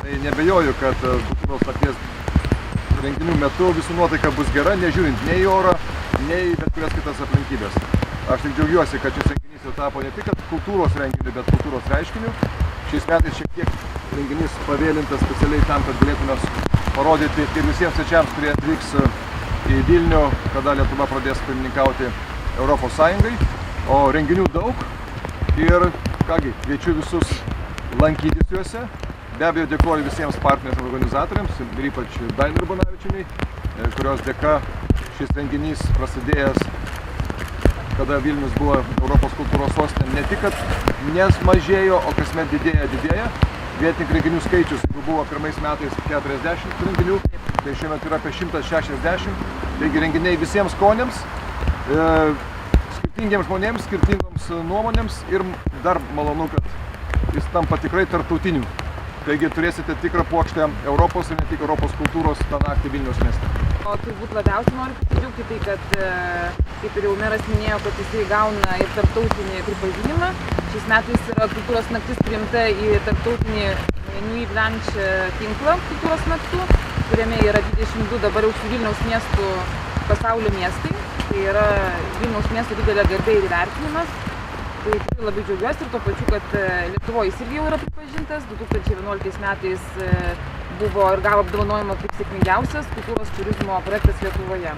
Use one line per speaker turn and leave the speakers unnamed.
Tai nebejoju, kad kultūros nakties renginių metu visų nuotaika bus gera, nežiūrint nei į orą, nei bet kurias kitas aplinkybės. Aš tik džiaugiuosi, kad šis renginys jau tapo ne tik kultūros renginiu, bet kultūros reiškiniu. Šiais metais šiek tiek renginys pavėlintas specialiai tam, kad galėtume parodyti ir visiems svečiams, kurie atvyks į Vilnių, kada Lietuva pradės pirmininkauti Europos Sąjungai. O renginių daug ir kągi, kviečiu visus lankytis juose. Be abejo, dėkoju visiems partneriams organizatoriams ir ypač Dainai Urbonavičienei, kurios dėka šis renginys prasidėjęs, kada Vilnius buvo Europos kultūros sostinė, ne tik, kad nesmažėjo, o kasmet didėja. Vietinių renginių skaičius, jeigu buvo pirmais metais 40 renginių, tai šiuo metu yra apie 160. Taigi renginiai visiems skoniams, skirtingiems žmonėms, skirtingoms nuomonėms ir dar malonu, kad jis tampa tikrai tarptautiniu. Taigi turėsite tikrą puokštę Europos ir ne tik Europos kultūros tą naktį Vilniaus mieste.
O turbūt labiausiai noriu pasidžiaugti tai, kad, kaip ir jau meras minėjo, kad jisai gauna ir tarptautinį pripažinimą. Šiais metais yra kultūros naktis priimta į tarptautinį Nuit Blanche tinklą kultūros naktų, kuriame yra 22 dabar jau su Vilniaus miestų pasaulio miestai. Tai yra Vilniaus miesto didelė garbė ir įvertinimas. Tai tikrai labai džiaugiuosi ir tuo pačiu, kad Lietuvoje jis irgi jau yra pripažintas. 2011 metais buvo ir gavo apdovanojimą kaip sėkmingiausias kultūros turizmo projektas Lietuvoje.